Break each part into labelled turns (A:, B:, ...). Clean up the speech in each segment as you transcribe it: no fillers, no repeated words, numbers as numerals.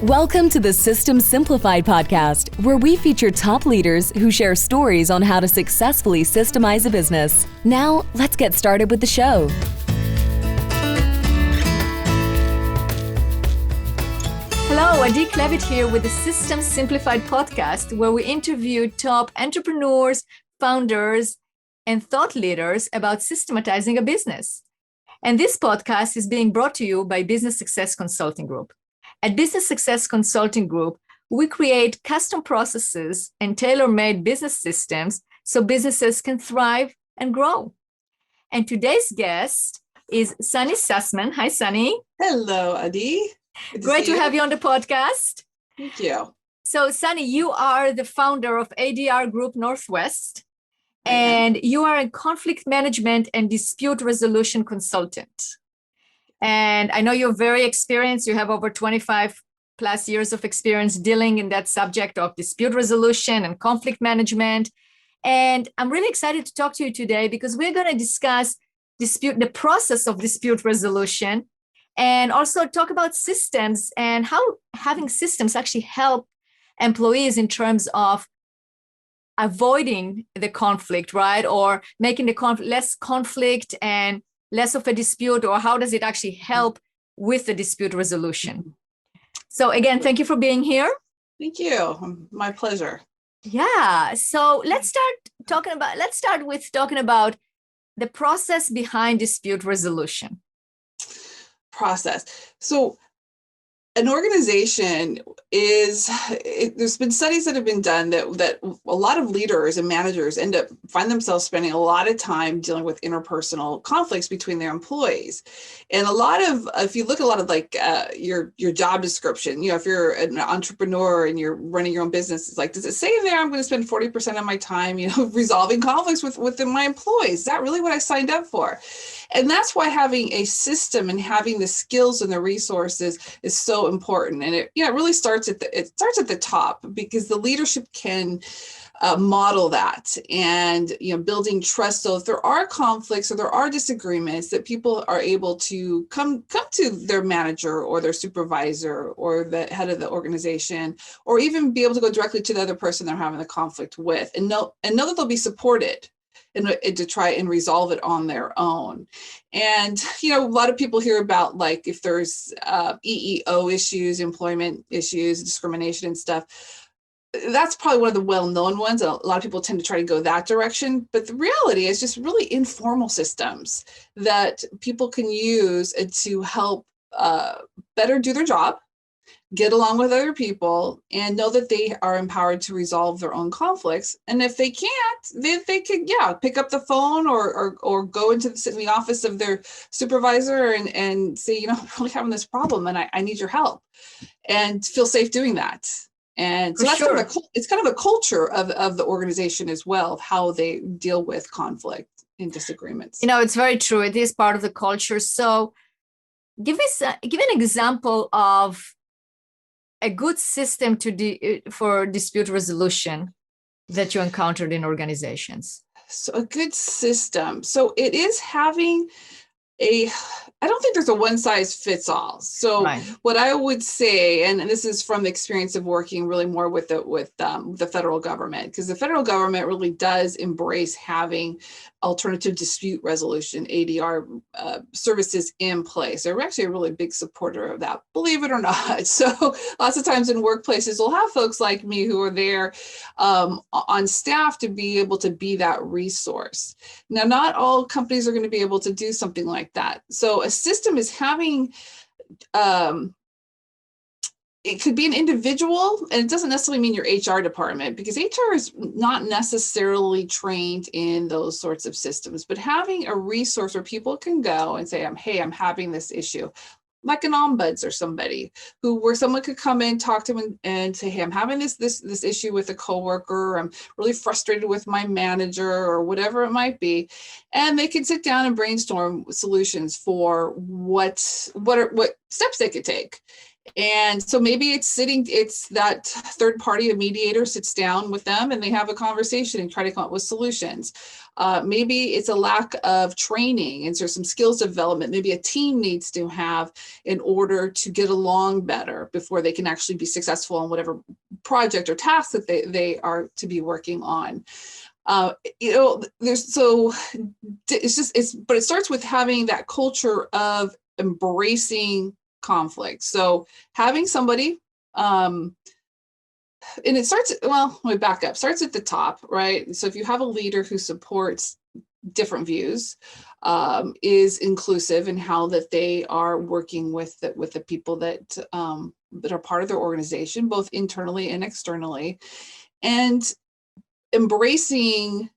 A: Welcome to the System Simplified podcast, where we feature top leaders who share stories on how to successfully systemize a business. Now, let's get started with the show.
B: Hello, Adi Klevit here with the System Simplified podcast, where we interview top entrepreneurs, founders, and thought leaders about systematizing a business. And this podcast is being brought to you by Business Success Consulting Group. At Business Success Consulting Group, we create custom processes and tailor-made business systems so businesses can thrive and grow. And today's guest is Sunny Sassaman. Hi, Sunny.
C: Hello, Adi.
B: Great to have you on the podcast.
C: Thank you.
B: So, Sunny, you are the founder of ADR Group Northwest, and you are a conflict management and dispute resolution consultant. And I know you're very experienced. You have over 25 plus years of experience dealing in that subject of dispute resolution and conflict management. And I'm really excited to talk to you today because we're going to discuss the process of dispute resolution, and also talk about systems and how having systems actually help employees in terms of avoiding the conflict, right? Or making the less conflict and less of a dispute, or how does it actually help with the dispute resolution? So again, thank you for being here.
C: Thank you. My pleasure.
B: Yeah. So let's start with talking about the process behind dispute resolution.
C: Process. So an organization there's been studies that have been done that a lot of leaders and managers find themselves spending a lot of time dealing with interpersonal conflicts between their employees. And if you look at a lot of your job description, if you're an entrepreneur and you're running your own business, it's like, does it say in there, I'm going to spend 40% of my time, resolving conflicts within my employees? Is that really what I signed up for? And that's why having a system and having the skills and the resources is so important. And it really starts at the top, because the leadership can model that and building trust. So if there are conflicts or there are disagreements, that people are able to come to their manager or their supervisor or the head of the organization, or even be able to go directly to the other person they're having the conflict with, and know that they'll be supported and to try and resolve it on their own. And, a lot of people hear about if there's EEO issues, employment issues, discrimination and stuff. That's probably one of the well-known ones. A lot of people tend to try to go that direction. But the reality is just really informal systems that people can use to help better do their job, get along with other people, and know that they are empowered to resolve their own conflicts. And if they can't, they could, pick up the phone or go sit in the office of their supervisor and say, I'm really having this problem and I need your help, and feel safe doing that. And so that's kind of a culture of the organization as well, of how they deal with conflict and disagreements.
B: It's very true. It is part of the culture. So give an example of a good system for dispute resolution that you encountered in organizations.
C: So a good system. So it is having I don't think there's a one size fits all. So right. What I would say, and this is from the experience of working really more with the federal government, because the federal government really does embrace having alternative dispute resolution, ADR services in place. They're actually a really big supporter of that, believe it or not. So lots of times in workplaces, we'll have folks like me who are there on staff to be able to be that resource. Now, not all companies are going to be able to do something like that. So a system is having, it could be an individual, and it doesn't necessarily mean your HR department, because HR is not necessarily trained in those sorts of systems, but having a resource where people can go and say, I'm having this issue, like an ombuds or somebody where someone could come in, talk to them and say, hey, I'm having this issue with a coworker. I'm really frustrated with my manager, or whatever it might be. And they can sit down and brainstorm solutions for what steps they could take. And so maybe it's that third party, a mediator sits down with them and they have a conversation and try to come up with solutions. Maybe it's a lack of training and so some skills development maybe a team needs to have in order to get along better before they can actually be successful on whatever project or task that they are to be working on. But it starts with having that culture of embracing conflict. So having somebody, and it starts, well, let me back up, starts at the top, right? So if you have a leader who supports different views, is inclusive in how that they are working with the people that are part of their organization, both internally and externally, and embracing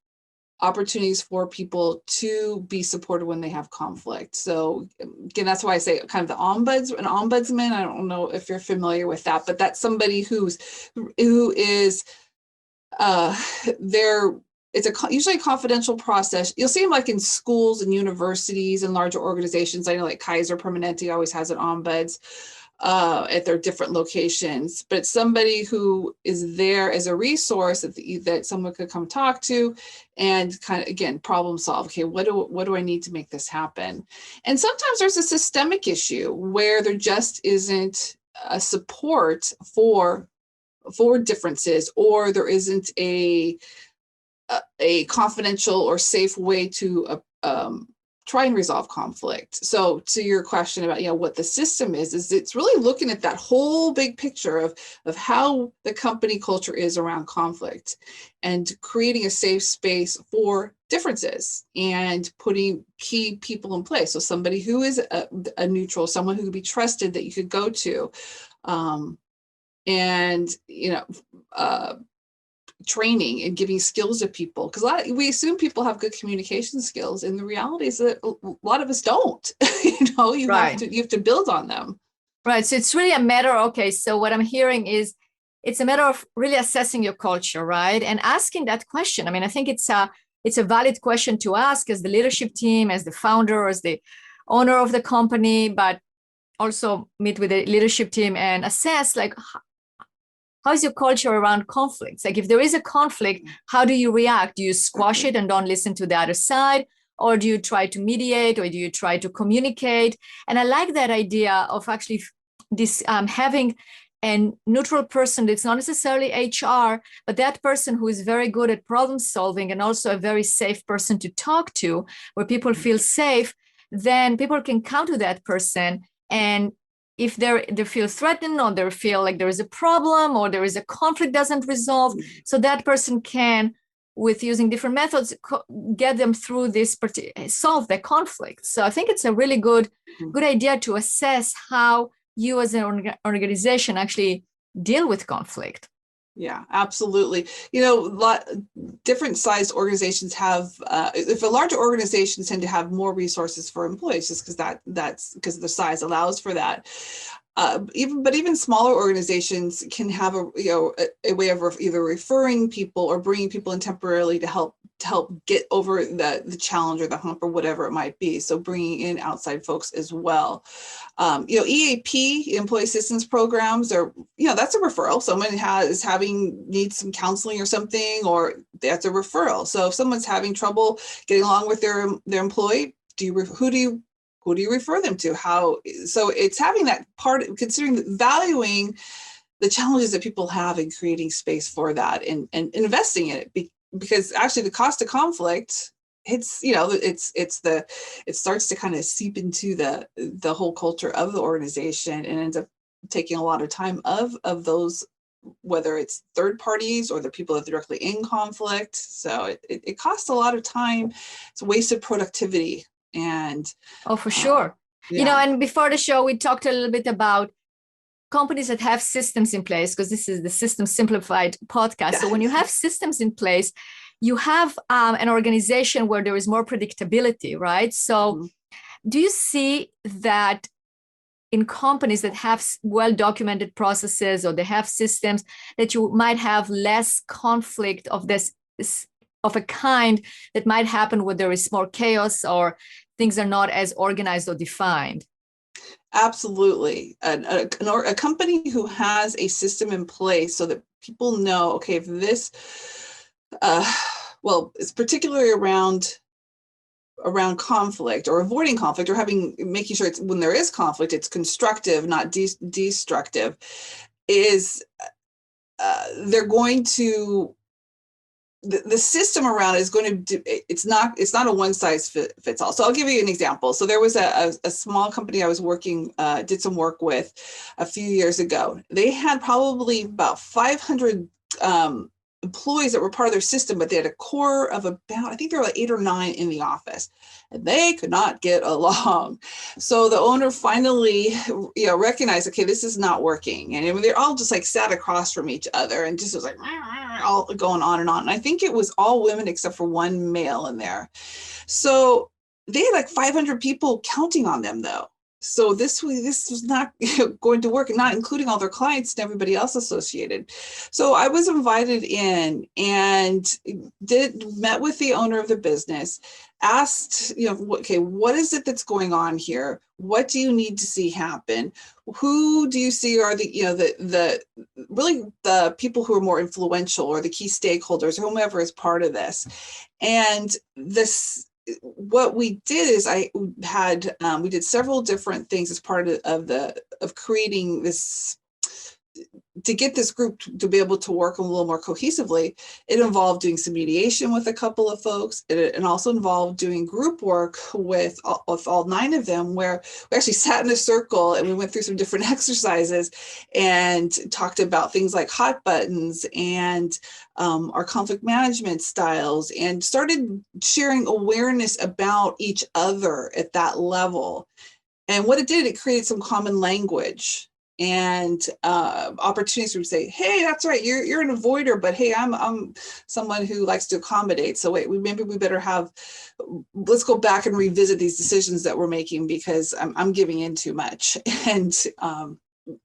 C: opportunities for people to be supported when they have conflict. So again, that's why I say kind of an ombudsman. I don't know if you're familiar with that, but that's somebody who is usually a confidential process. You'll see them like in schools and universities and larger organizations. I know like Kaiser Permanente always has an ombuds at their different locations, but somebody who is there as a resource that someone could come talk to and kind of, again, problem solve. Okay, what do I need to make this happen? And sometimes there's a systemic issue where there just isn't a support for differences, or there isn't a confidential or safe way to try and resolve conflict. So to your question about what the system is it's really looking at that whole big picture of how the company culture is around conflict and creating a safe space for differences and putting key people in place. So somebody who is a neutral, someone who could be trusted that you could go to, and training and giving skills to people, because we assume people have good communication skills, and the reality is that a lot of us don't. You have to build on them.
B: Right. So it's really a matter. Okay. So what I'm hearing is it's a matter of really assessing your culture, right, and asking that question. I mean, I think it's a valid question to ask as the leadership team, as the founder, as the owner of the company, but also meet with the leadership team and assess like, how is your culture around conflicts? Like if there is a conflict, how do you react? Do you squash it and don't listen to the other side? Or do you try to mediate, or do you try to communicate? And I like that idea of actually this having a neutral person that's not necessarily HR, but that person who is very good at problem solving and also a very safe person to talk to, where people feel safe, then people can count to that person. And if they feel threatened, or they feel like there is a problem, or there is a conflict doesn't resolve, so that person can, with using different methods, get them through this, solve the conflict. So I think it's a really good idea to assess how you as an organization actually deal with conflict.
C: Yeah, absolutely. Different sized organizations have, if a larger organizations tend to have more resources for employees, just because that's because the size allows for that. Even smaller organizations can have a way of either referring people or bringing people in temporarily to help get over the challenge or the hump or whatever it might be. So bringing in outside folks as well. EAP, employee assistance programs, are that's a referral. Someone needs some counseling or something, or that's a referral. So if someone's having trouble getting along with their employee, who do you refer them to? So it's having that part, valuing the challenges that people have and creating space for that and investing in it, because actually the cost of conflict, it starts to kind of seep into the whole culture of the organization and ends up taking a lot of time of those, whether it's third parties or the people that are directly in conflict. So it costs a lot of time. It's wasted productivity. And
B: for sure. And before the show, we talked a little bit about companies that have systems in place, because this is the System Simplified podcast. So when you have systems in place, you have an organization where there is more predictability, right? So do you see that in companies that have well-documented processes, or they have systems, that you might have less conflict of a kind that might happen where there is more chaos or things are not as organized or defined?
C: Absolutely. A company who has a system in place so that people know, okay, if this, well, it's particularly around conflict or avoiding conflict, or making sure it's, when there is conflict, it's constructive, not destructive, is they're going to, the system around it is going to do, it's not a one size fits all. So I'll give you an example. So there was a small company I was did some work with a few years ago. They had probably about 500 employees that were part of their system, but they had a core of about, I think there were like 8 or 9 in the office, and they could not get along. So the owner finally, recognized, okay, this is not working. And I mean, they're all just like sat across from each other and just was like all going on and on. And I think it was all women except for one male in there. So they had like 500 people counting on them though. So this was not going to work, not including all their clients and everybody else associated. So I was invited in and met with the owner of the business, asked, okay, what is it that's going on here? What do you need to see happen? Who do you see are the really the people who are more influential, or the key stakeholders, or whomever is part of this? And what we did is we did several different things as part of creating this, to get this group to be able to work a little more cohesively. It involved doing some mediation with a couple of folks. It also involved doing group work with all 9 of them, where we actually sat in a circle and we went through some different exercises and talked about things like hot buttons and our conflict management styles, and started sharing awareness about each other at that level. And what it did, it created some common language and opportunities to say, hey, that's right, you're an avoider, but hey, I'm someone who likes to accommodate. So wait, maybe we better let's go back and revisit these decisions that we're making, because I'm giving in too much. And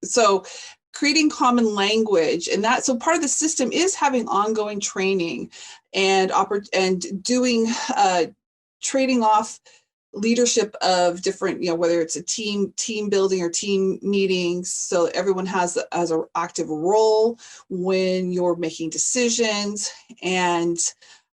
C: so creating common language, and so part of the system is having ongoing training and doing trading off leadership of different, whether it's a team building or team meetings, so everyone has an active role when you're making decisions, and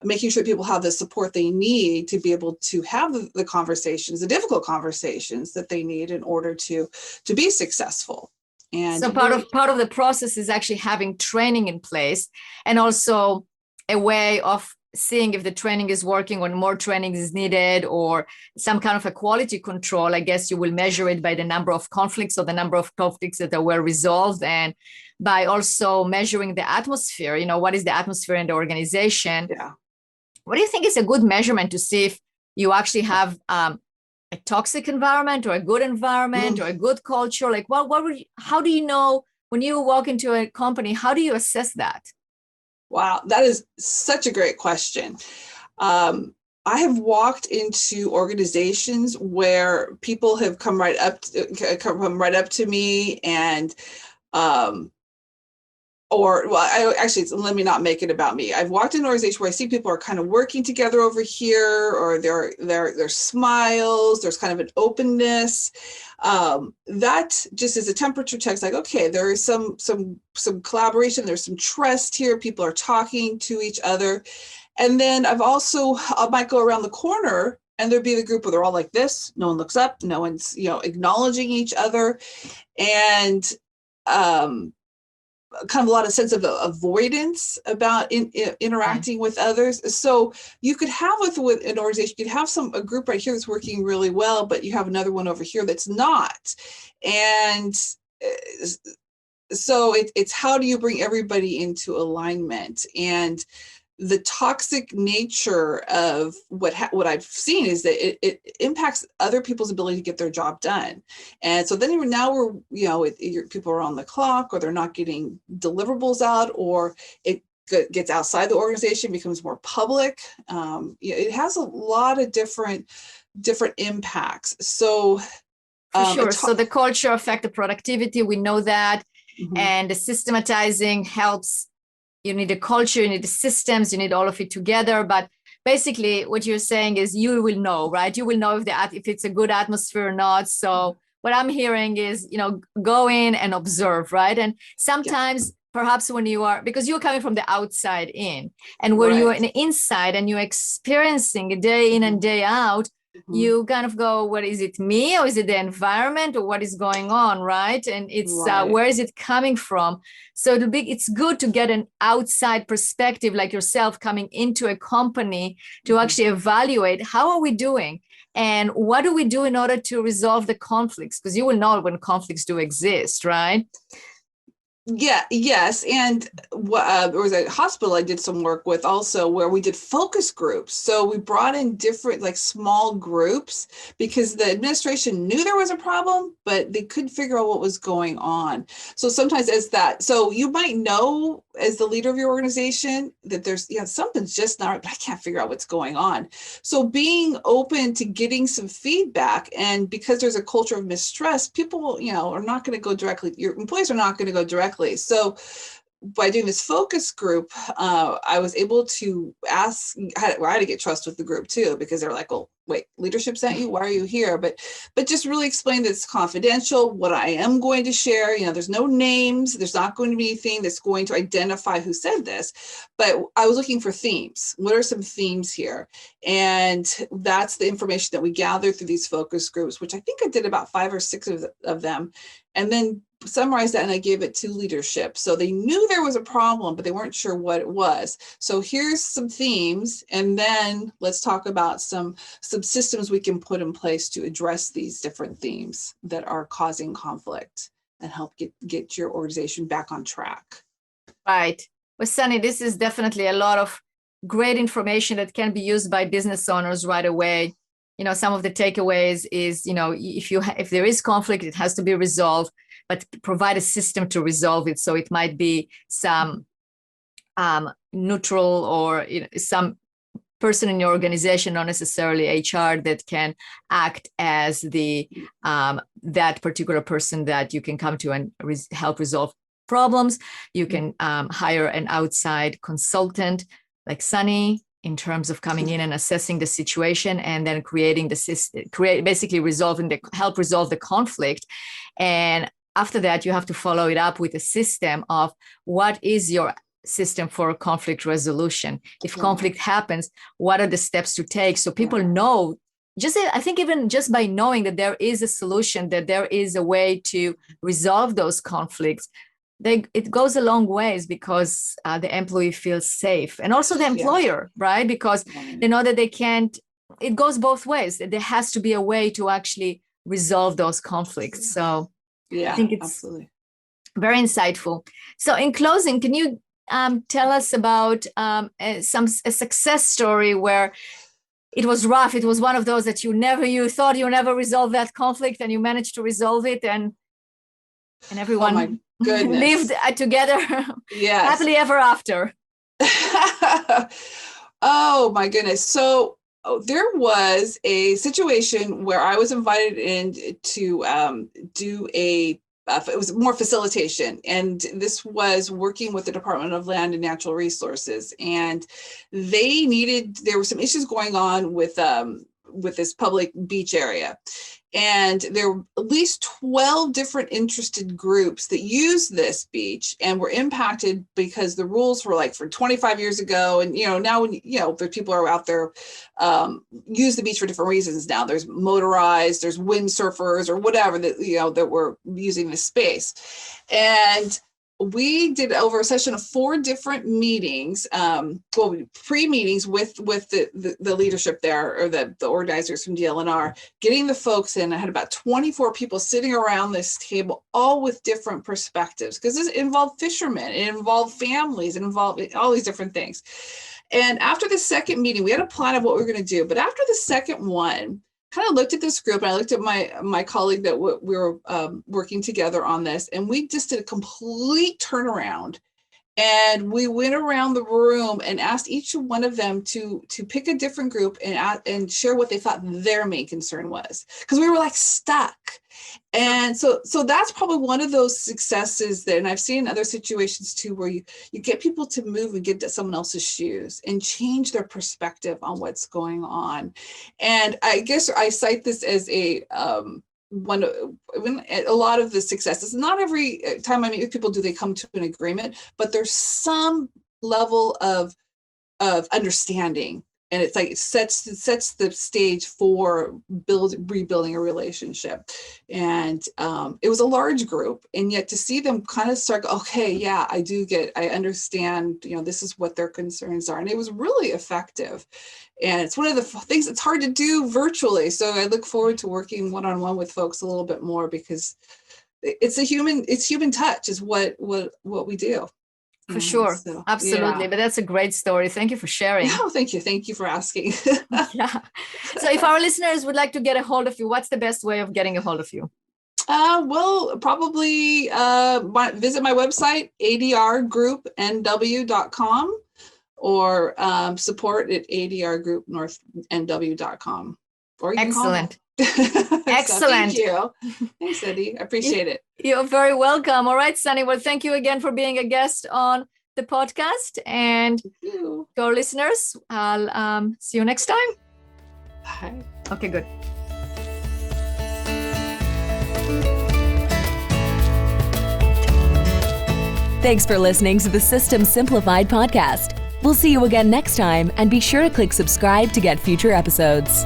C: making sure people have the support they need to be able to have the conversations, the difficult conversations that they need in order to be successful. And
B: so part of the process is actually having training in place, and also a way of seeing if the training is working, or more training is needed, or some kind of a quality control. I guess you will measure it by the number of conflicts, or the number of conflicts that were resolved, and by also measuring the atmosphere. What is the atmosphere in the organization?
C: Yeah.
B: What do you think is a good measurement to see if you actually have a toxic environment, or a good environment, or a good culture? Like, how do you know when you walk into a company? How do you assess that?
C: Wow, that is such a great question. I have walked into organizations where people have come right up to me and, let me not make it about me. I've walked in an organization where I see people are kind of working together over here, or there's smiles, there's kind of an openness. That just is a temperature check. It's like, okay, there is some collaboration, there's some trust here. People are talking to each other. And then I might go around the corner and there'd be the group where they're all like this. No one looks up. No one's, acknowledging each other. And, kind of a lot of sense of avoidance about interacting with others. So you could have with an organization, you could have a group right here that's working really well, but you have another one over here that's not. And so it's how do you bring everybody into alignment? And the toxic nature of what I've seen is that it impacts other people's ability to get their job done. And so then people are on the clock, or they're not getting deliverables out, or it gets outside the organization, becomes more public. It has a lot of different impacts. So
B: for sure. So the culture affects the productivity. We know that. Mm-hmm. And the systematizing helps. You need a culture, you need the systems, you need all of it together. But basically what you're saying is you will know, right? You will know if it's a good atmosphere or not. So what I'm hearing is, go in and observe, right? And sometimes perhaps when you are, because you're coming from the outside in, and where you're in inside and you're experiencing it day in and day out, you kind of go, what is it, me, or is it the environment, or what is going on, right? And it's where is it coming from? So it's good to get an outside perspective, like yourself coming into a company, to actually evaluate how are we doing and what do we do in order to resolve the conflicts, because you will know when conflicts do exist, right?
C: Yes. And there was a hospital I did some work with also, where we did focus groups. So we brought in different, like, small groups, because the administration knew there was a problem, but they couldn't figure out what was going on. So sometimes so you might know as the leader of your organization that there's, something's just not right, but I can't figure out what's going on. So being open to getting some feedback, and because there's a culture of mistrust, people, are not going to go directly, your employees are not going to go directly. So by doing this focus group, I was able to ask, I had to get trust with the group too, because they're like, well, wait, leadership sent you, why are you here? But just really explain that it's confidential, what I am going to share. There's no names, there's not going to be anything that's going to identify who said this, but I was looking for themes. What are some themes here? And that's the information that we gathered through these focus groups, which I think I did about 5 or 6 of them, and then summarized that, and I gave it to leadership. So they knew there was a problem, but they weren't sure what it was. So here's some themes, and then let's talk about some systems we can put in place to address these different themes that are causing conflict and help get your organization back on track.
B: Right. Well, Sunny, this is definitely a lot of great information that can be used by business owners right away. Some of the takeaways is, if there is conflict, it has to be resolved, but provide a system to resolve it. So it might be some neutral, or some person in your organization, not necessarily HR, that can act as the that particular person that you can come to and help resolve problems. You can hire an outside consultant like Sunny, in terms of coming in and assessing the situation, and then creating basically help resolve the conflict. And after that, you have to follow it up with a system of what is your system for conflict resolution. If conflict happens, what are the steps to take? So people know, I think even just by knowing that there is a solution, that there is a way to resolve those conflicts, it goes a long ways, because the employee feels safe, and also the employer, right? Because they know that they can't, it goes both ways. There has to be a way to actually resolve those conflicts. So I think it's absolutely very insightful. So in closing, can you tell us about a success story where it was rough? It was one of those that you thought you never resolve that conflict, and you managed to resolve it, and everyone lived together happily ever after.
C: Oh my goodness. So there was a situation where I was invited in to do it was more facilitation, and this was working with the Department of Land and Natural Resources, and there were some issues going on with this public beach area. And there were at least 12 different interested groups that used this beach and were impacted because the rules were like for 25 years ago. And, now when, the people are out there, use the beach for different reasons. Now there's motorized, there's windsurfers or whatever that were using this space. And we did over a session of 4 different meetings, pre-meetings with the leadership there, or the organizers from DLNR, getting the folks in. I had about 24 people sitting around this table, all with different perspectives, because this involved fishermen, it involved families, it involved all these different things. And after the second meeting, we had a plan of what we were going to do. But after the second one, kind of looked at this group, and I looked at my colleague that we were working together on this, and we just did a complete turnaround. And we went around the room and asked each one of them to pick a different group and share what they thought their main concern was, because we were like stuck. And so that's probably one of those successes that, and I've seen in other situations too, where you get people to move and get to someone else's shoes and change their perspective on what's going on. And I guess I cite this as when a lot of the successes, not every time I meet with people do they come to an agreement, but there's some level of understanding, and it's like it sets the stage for rebuilding a relationship. And it was a large group, and yet to see them kind of start, okay, yeah, I understand, this is what their concerns are, and it was really effective. And it's one of the things that's hard to do virtually. So I look forward to working one-on-one with folks a little bit more, because it's human touch is what we do.
B: For sure.
C: So,
B: absolutely.
C: Yeah.
B: But that's a great story. Thank you for sharing.
C: No, thank you. Thank you for asking.
B: Yeah. So if our listeners would like to get a hold of you, what's the best way of getting a hold of you?
C: Well, probably visit my website, adrgroupnw.com, or support at adrgroupnorthnw.com. Or you
B: Excellent.
C: Excellent.
B: Excellent.
C: Thank you. Thanks, Eddie. I appreciate it.
B: You're very welcome. All right, Sunny. Well, thank you again for being a guest on the podcast. And to our listeners, I'll see you next time.
C: Bye.
B: Okay, good.
A: Thanks for listening to the System Simplified podcast. We'll see you again next time, and be sure to click subscribe to get future episodes.